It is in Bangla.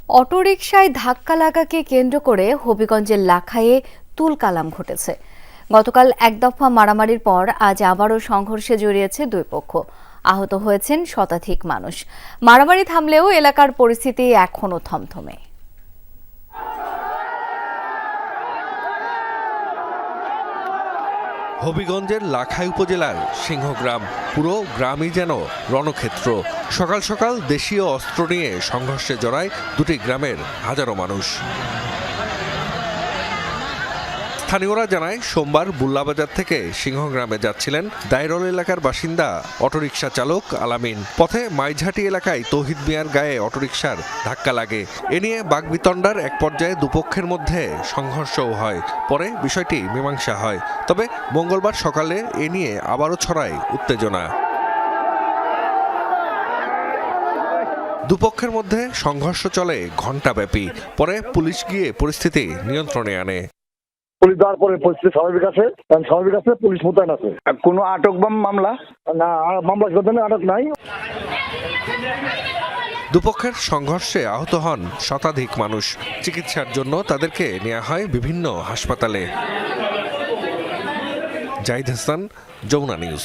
অটোরিকশায় ধাক্কা লাগাকে কেন্দ্র করে হবিগঞ্জের লাখাইয়ে তুলকালাম ঘটেছে। গতকাল এক দফা মারামারির পর আজ আবারও সংঘর্ষে জড়িয়েছে দুই পক্ষ। আহত হয়েছেন শতাধিক মানুষ। মারামারি থামলেও এলাকার পরিস্থিতি এখনো থমথমে। হবিগঞ্জের লাখাই উপজেলার সিংহগ্রাম, পুরো গ্রামই যেন রণক্ষেত্র। সকাল সকাল দেশীয় অস্ত্র নিয়ে সংঘর্ষে জড়ায় দুটি গ্রামের হাজারো মানুষ। স্থানীয়রা জানায়, সোমবার বুল্লাবাজার থেকে সিংহগ্রামে যাচ্ছিলেন দায়রল এলাকার বাসিন্দা অটোরিকশা চালক আলামিন। পথে মাইঝাটি এলাকায় তৌহিদ মিয়ার গায়ে অটোরিকশার ধাক্কা লাগে। এ নিয়ে বাকবিতণ্ডার এক পর্যায়ে দুপক্ষের মধ্যে সংঘর্ষও হয়। পরে বিষয়টি মীমাংসা হয়। তবে মঙ্গলবার সকালে এ নিয়ে আবারও ছড়ায় উত্তেজনা। দুপক্ষের মধ্যে সংঘর্ষ চলে ঘণ্টাব্যাপী। পরে পুলিশ গিয়ে পরিস্থিতি নিয়ন্ত্রণে আনে। পুলিশ দেওয়ার পরে পরিস্থিতি স্বাভাবিক আছে, পুলিশ মোতায়েন আছে। কোনো আটক বা মামলা না, মামলা আটক নাই। দুপক্ষের সংঘর্ষে আহত হন শতাধিক মানুষ। চিকিৎসার জন্য তাদেরকে নেওয়া হয় বিভিন্ন হাসপাতালে। জাহিদ হাসান, যমুনা নিউজ।